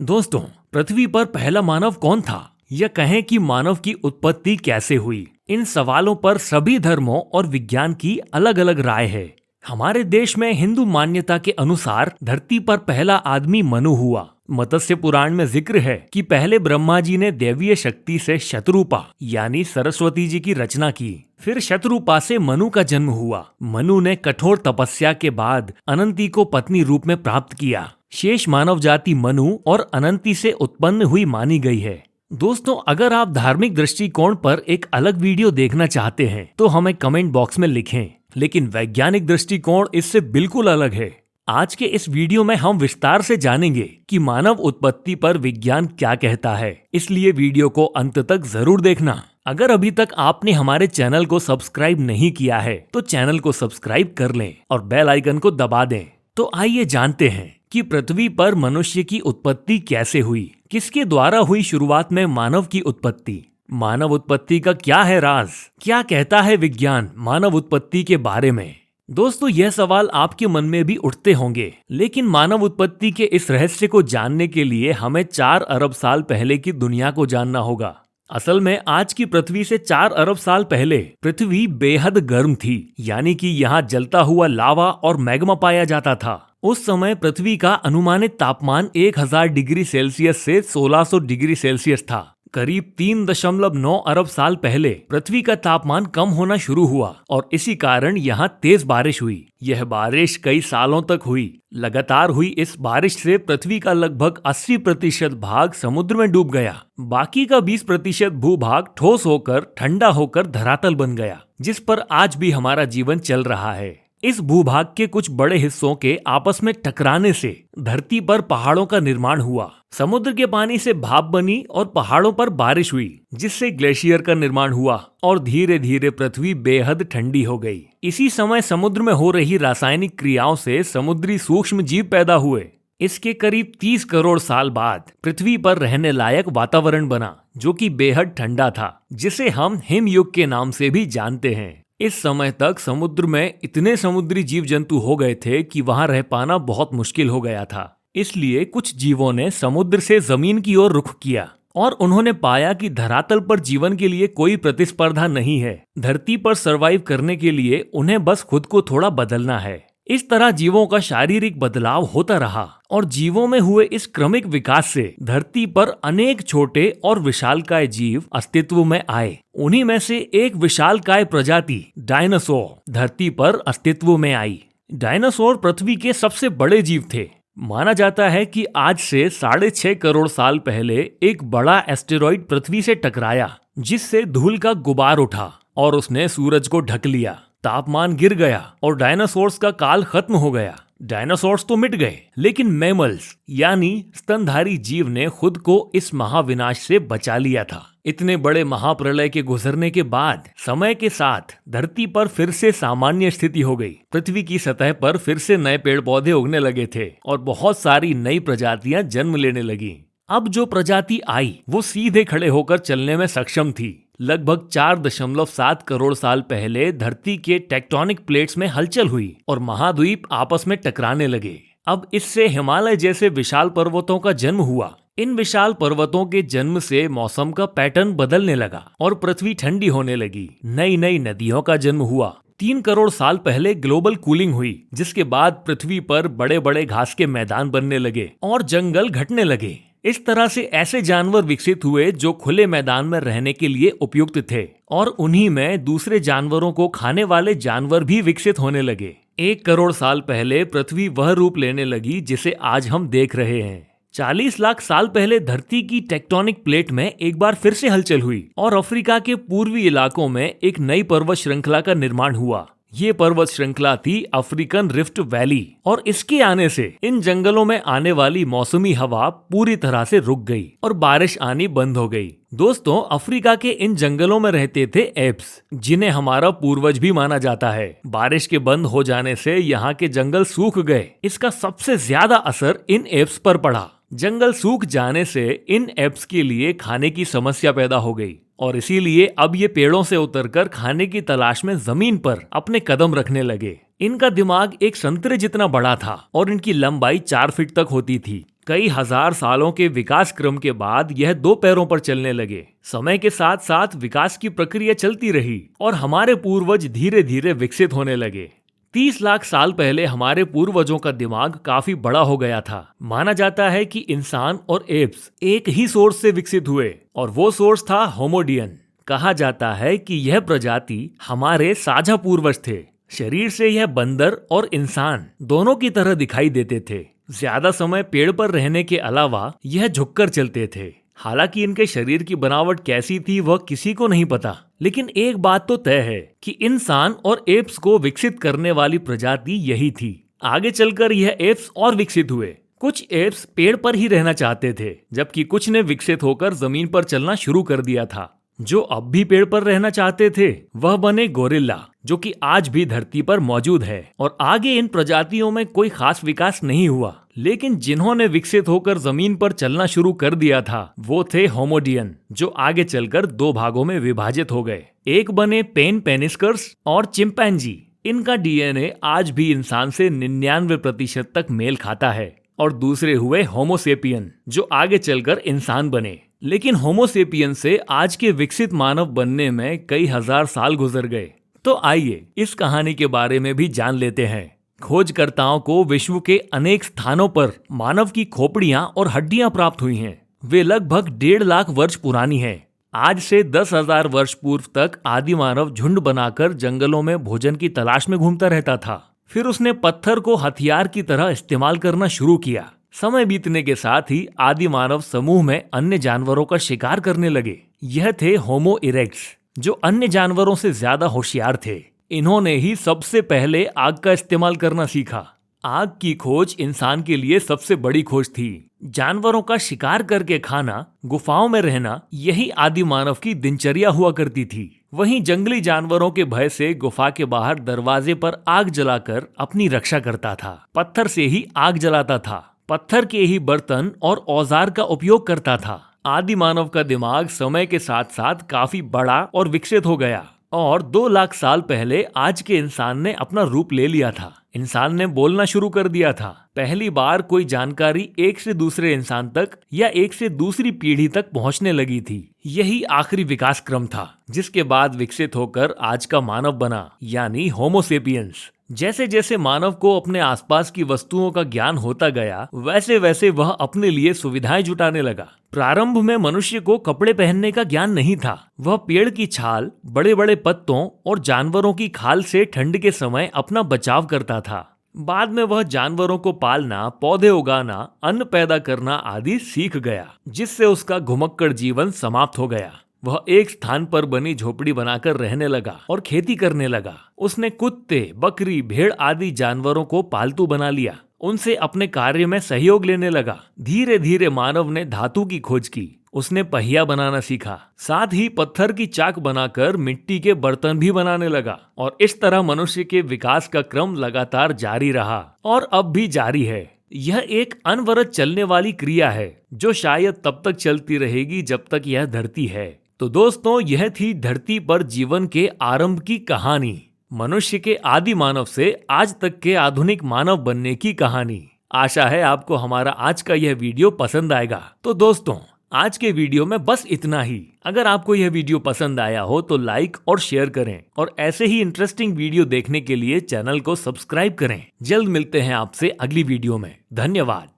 दोस्तों, पृथ्वी पर पहला मानव कौन था, या कहें कि मानव की उत्पत्ति कैसे हुई? इन सवालों पर सभी धर्मों और विज्ञान की अलग अलग राय है। हमारे देश में हिंदू मान्यता के अनुसार धरती पर पहला आदमी मनु हुआ। मत्स्य पुराण में जिक्र है कि पहले ब्रह्मा जी ने दैवीय शक्ति से शतरूपा यानी सरस्वती जी की रचना की। फिर शतरूपा से मनु का जन्म हुआ। मनु ने कठोर तपस्या के बाद अनंती को पत्नी रूप में प्राप्त किया। शेष मानव जाति मनु और अनंती से उत्पन्न हुई मानी गई है। दोस्तों, अगर आप धार्मिक दृष्टिकोण पर एक अलग वीडियो देखना चाहते हैं तो हमें कमेंट बॉक्स में लिखें, लेकिन वैज्ञानिक दृष्टिकोण इससे बिल्कुल अलग है। आज के इस वीडियो में हम विस्तार से जानेंगे कि मानव उत्पत्ति पर विज्ञान क्या कहता है, इसलिए वीडियो को अंत तक जरूर देखना। अगर अभी तक आपने हमारे चैनल को सब्सक्राइब नहीं किया है तो चैनल को सब्सक्राइब कर लें और बेल आइकन को दबा दें। तो आइए जानते हैं कि पृथ्वी पर मनुष्य की उत्पत्ति कैसे हुई, किसके द्वारा हुई शुरुआत में मानव की उत्पत्ति। मानव उत्पत्ति का क्या है राज, क्या कहता है विज्ञान मानव उत्पत्ति के बारे में। दोस्तों, यह सवाल आपके मन में भी उठते होंगे, लेकिन मानव उत्पत्ति के इस रहस्य को जानने के लिए हमें 4 अरब साल पहले की दुनिया को जानना होगा। असल में आज की पृथ्वी से 4 अरब साल पहले पृथ्वी बेहद गर्म थी, यानी कि यहाँ जलता हुआ लावा और मैग्मा पाया जाता था। उस समय पृथ्वी का अनुमानित तापमान 1000 डिग्री सेल्सियस से 1600 डिग्री सेल्सियस था। करीब 3.9 अरब साल पहले पृथ्वी का तापमान कम होना शुरू हुआ और इसी कारण यहाँ तेज बारिश हुई। यह बारिश कई सालों तक हुई। लगातार हुई इस बारिश से पृथ्वी का लगभग 80% भाग समुद्र में डूब गया। बाकी का 20% भूभाग ठोस होकर ठंडा होकर धरातल बन गया, जिस पर आज भी हमारा जीवन चल रहा है। इस भूभाग के कुछ बड़े हिस्सों के आपस में टकराने से धरती पर पहाड़ों का निर्माण हुआ। समुद्र के पानी से भाप बनी और पहाड़ों पर बारिश हुई, जिससे ग्लेशियर का निर्माण हुआ और धीरे धीरे पृथ्वी बेहद ठंडी हो गई। इसी समय समुद्र में हो रही रासायनिक क्रियाओं से समुद्री सूक्ष्म जीव पैदा हुए। इसके करीब 30 करोड़ साल बाद पृथ्वी पर रहने लायक वातावरण बना, जो कि बेहद ठंडा था, जिसे हम हिमयुग के नाम से भी जानते हैं। इस समय तक समुद्र में इतने समुद्री जीव जंतु हो गए थे कि वहां रह पाना बहुत मुश्किल हो गया था। इसलिए कुछ जीवों ने समुद्र से जमीन की ओर रुख किया और उन्होंने पाया कि धरातल पर जीवन के लिए कोई प्रतिस्पर्धा नहीं है। धरती पर सरवाइव करने के लिए उन्हें बस खुद को थोड़ा बदलना है। इस तरह जीवों का शारीरिक बदलाव होता रहा और जीवों में हुए इस क्रमिक विकास से धरती पर अनेक छोटे और विशालकाय जीव अस्तित्व में आए। उन्हीं में से एक विशालकाय प्रजाति डायनासोर धरती पर अस्तित्व में आई। डायनासोर पृथ्वी के सबसे बड़े जीव थे। माना जाता है कि आज से 6.5 करोड़ साल पहले एक बड़ा एस्टेरॉइड पृथ्वी से टकराया, जिससे धूल का गुबार उठा और उसने सूरज को ढक लिया। तापमान गिर गया और डायनासोर्स का काल खत्म हो गया। डायनासोर्स तो मिट गए, लेकिन मैमल्स यानी स्तनधारी जीव ने खुद को इस महाविनाश से बचा लिया था। इतने बड़े महाप्रलय के गुजरने के बाद समय के साथ धरती पर फिर से सामान्य स्थिति हो गई। पृथ्वी की सतह पर फिर से नए पेड़ पौधे उगने लगे थे और बहुत सारी नई प्रजातियां जन्म लेने लगी। अब जो प्रजाति आई वो सीधे खड़े होकर चलने में सक्षम थी। लगभग 4.7 करोड़ साल पहले धरती के टेक्टोनिक प्लेट्स में हलचल हुई और महाद्वीप आपस में टकराने लगे। अब इससे हिमालय जैसे विशाल पर्वतों का जन्म हुआ। इन विशाल पर्वतों के जन्म से मौसम का पैटर्न बदलने लगा और पृथ्वी ठंडी होने लगी। नई नई नदियों का जन्म हुआ। 3 करोड़ साल पहले ग्लोबल कूलिंग हुई, जिसके बाद पृथ्वी पर बड़े बड़े घास के मैदान बनने लगे और जंगल घटने लगे। इस तरह से ऐसे जानवर विकसित हुए जो खुले मैदान में रहने के लिए उपयुक्त थे और उन्हीं में दूसरे जानवरों को खाने वाले जानवर भी विकसित होने लगे। 1 करोड़ साल पहले पृथ्वी वह रूप लेने लगी जिसे आज हम देख रहे हैं। 40 लाख साल पहले धरती की टेक्टोनिक प्लेट में एक बार फिर से हलचल हुई और अफ्रीका के पूर्वी इलाकों में एक नई पर्वत श्रृंखला का निर्माण हुआ। ये पर्वत श्रृंखला थी अफ्रीकन रिफ्ट वैली और इसके आने से इन जंगलों में आने वाली मौसमी हवा पूरी तरह से रुक गई और बारिश आनी बंद हो गई। दोस्तों, अफ्रीका के इन जंगलों में रहते थे एप्स, जिन्हें हमारा पूर्वज भी माना जाता है। बारिश के बंद हो जाने से यहाँ के जंगल सूख गए। इसका सबसे ज्यादा असर इन एप्स पर पड़ा। जंगल सूख जाने से इन एप्स के लिए खाने की समस्या पैदा हो गई और इसीलिए अब ये पेड़ों से उतरकर खाने की तलाश में जमीन पर अपने कदम रखने लगे। इनका दिमाग एक संतरे जितना बड़ा था और इनकी लंबाई 4 फीट तक होती थी। कई हजार सालों के विकास क्रम के बाद यह दो पैरों पर चलने लगे। समय के साथ साथ विकास की प्रक्रिया चलती रही और हमारे पूर्वज धीरे धीरे विकसित होने लगे। 30 लाख साल पहले हमारे पूर्वजों का दिमाग काफी बड़ा हो गया था। माना जाता है कि इंसान और एप्स एक ही सोर्स से विकसित हुए और वो सोर्स था होमोडियन। कहा जाता है कि यह प्रजाति हमारे साझा पूर्वज थे। शरीर से यह बंदर और इंसान दोनों की तरह दिखाई देते थे। ज्यादा समय पेड़ पर रहने के अलावा यह झुककर चलते थे। हालांकि इनके शरीर की बनावट कैसी थी वह किसी को नहीं पता, लेकिन एक बात तो तय है कि इंसान और एप्स को विकसित करने वाली प्रजाति यही थी। आगे चलकर यह एप्स और विकसित हुए। कुछ एप्स पेड़ पर ही रहना चाहते थे, जबकि कुछ ने विकसित होकर जमीन पर चलना शुरू कर दिया था। जो अब भी पेड़ पर रहना चाहते थे वह बने गोरिल्ला, जो कि आज भी धरती पर मौजूद है। और आगे इन प्रजातियों में कोई खास विकास नहीं हुआ, लेकिन जिन्होंने विकसित होकर जमीन पर चलना शुरू कर दिया था वो थे होमोडियन, जो आगे चलकर दो भागों में विभाजित हो गए। एक बने पेन पेनिस्कर्स और चिंपैंजी। इनका डीएनए आज भी इंसान से 99% तक मेल खाता है। और दूसरे हुए होमोसेपियन, जो आगे चलकर इंसान बने। लेकिन होमोसेपियन से आज के विकसित मानव बनने में कई हजार साल गुजर गए। तो आइए इस कहानी के बारे में भी जान लेते हैं। खोजकर्ताओं को विश्व के अनेक स्थानों पर मानव की खोपड़ियां और हड्डियां प्राप्त हुई हैं। वे लगभग 1.5 लाख वर्ष पुरानी हैं। आज से 10,000 वर्ष पूर्व तक आदि मानव झुंड बनाकर जंगलों में भोजन की तलाश में घूमता रहता था। फिर उसने पत्थर को हथियार की तरह इस्तेमाल करना शुरू किया। समय बीतने के साथ ही आदि मानव समूह में अन्य जानवरों का शिकार करने लगे। यह थे होमो इरेक्ट्स, जो अन्य जानवरों से ज्यादा होशियार थे। इन्होंने ही सबसे पहले आग का इस्तेमाल करना सीखा। आग की खोज इंसान के लिए सबसे बड़ी खोज थी। जानवरों का शिकार करके खाना, गुफाओं में रहना, यही आदि मानव की दिनचर्या हुआ करती थी। वहीं जंगली जानवरों के भय से गुफा के बाहर दरवाजे पर आग जलाकर अपनी रक्षा करता था। पत्थर से ही आग जलाता था। पत्थर के ही बर्तन और औजार का उपयोग करता था। आदि मानव का दिमाग समय के साथ साथ काफी बड़ा और विकसित हो गया और 2 लाख साल पहले आज के इंसान ने अपना रूप ले लिया था। इंसान ने बोलना शुरू कर दिया था। पहली बार कोई जानकारी एक से दूसरे इंसान तक या एक से दूसरी पीढ़ी तक पहुंचने लगी थी। यही आखिरी विकास क्रम था, जिसके बाद विकसित होकर आज का मानव बना, यानी होमोसेपियंस। जैसे जैसे मानव को अपने आसपास की वस्तुओं का ज्ञान होता गया, वैसे वैसे वह अपने लिए सुविधाएं जुटाने लगा। प्रारंभ में मनुष्य को कपड़े पहनने का ज्ञान नहीं था। वह पेड़ की छाल, बड़े बड़े पत्तों और जानवरों की खाल से ठंड के समय अपना बचाव करता था। बाद में वह जानवरों को पालना, पौधे उगाना, अन्न पैदा करना आदि सीख गया, जिससे उसका घुमक्कड़ जीवन समाप्त हो गया। वह एक स्थान पर बनी झोपड़ी बनाकर रहने लगा और खेती करने लगा। उसने कुत्ते, बकरी, भेड़ आदि जानवरों को पालतू बना लिया। उनसे अपने कार्य में सहयोग लेने लगा। धीरे धीरे मानव ने धातु की खोज की। उसने पहिया बनाना सीखा। साथ ही पत्थर की चाक बनाकर मिट्टी के बर्तन भी बनाने लगा। और इस तरह मनुष्य के विकास का क्रम लगातार जारी रहा और अब भी जारी है। यह एक अनवरत चलने वाली क्रिया है, जो शायद तब तक चलती रहेगी जब तक यह धरती है। तो दोस्तों, यह थी धरती पर जीवन के आरंभ की कहानी। मनुष्य के आदि मानव से आज तक के आधुनिक मानव बनने की कहानी। आशा है आपको हमारा आज का यह वीडियो पसंद आएगा। तो दोस्तों, आज के वीडियो में बस इतना ही। अगर आपको यह वीडियो पसंद आया हो तो लाइक और शेयर करें और ऐसे ही इंटरेस्टिंग वीडियो देखने के लिए चैनल को सब्सक्राइब करें। जल्द मिलते हैं आपसे अगली वीडियो में। धन्यवाद।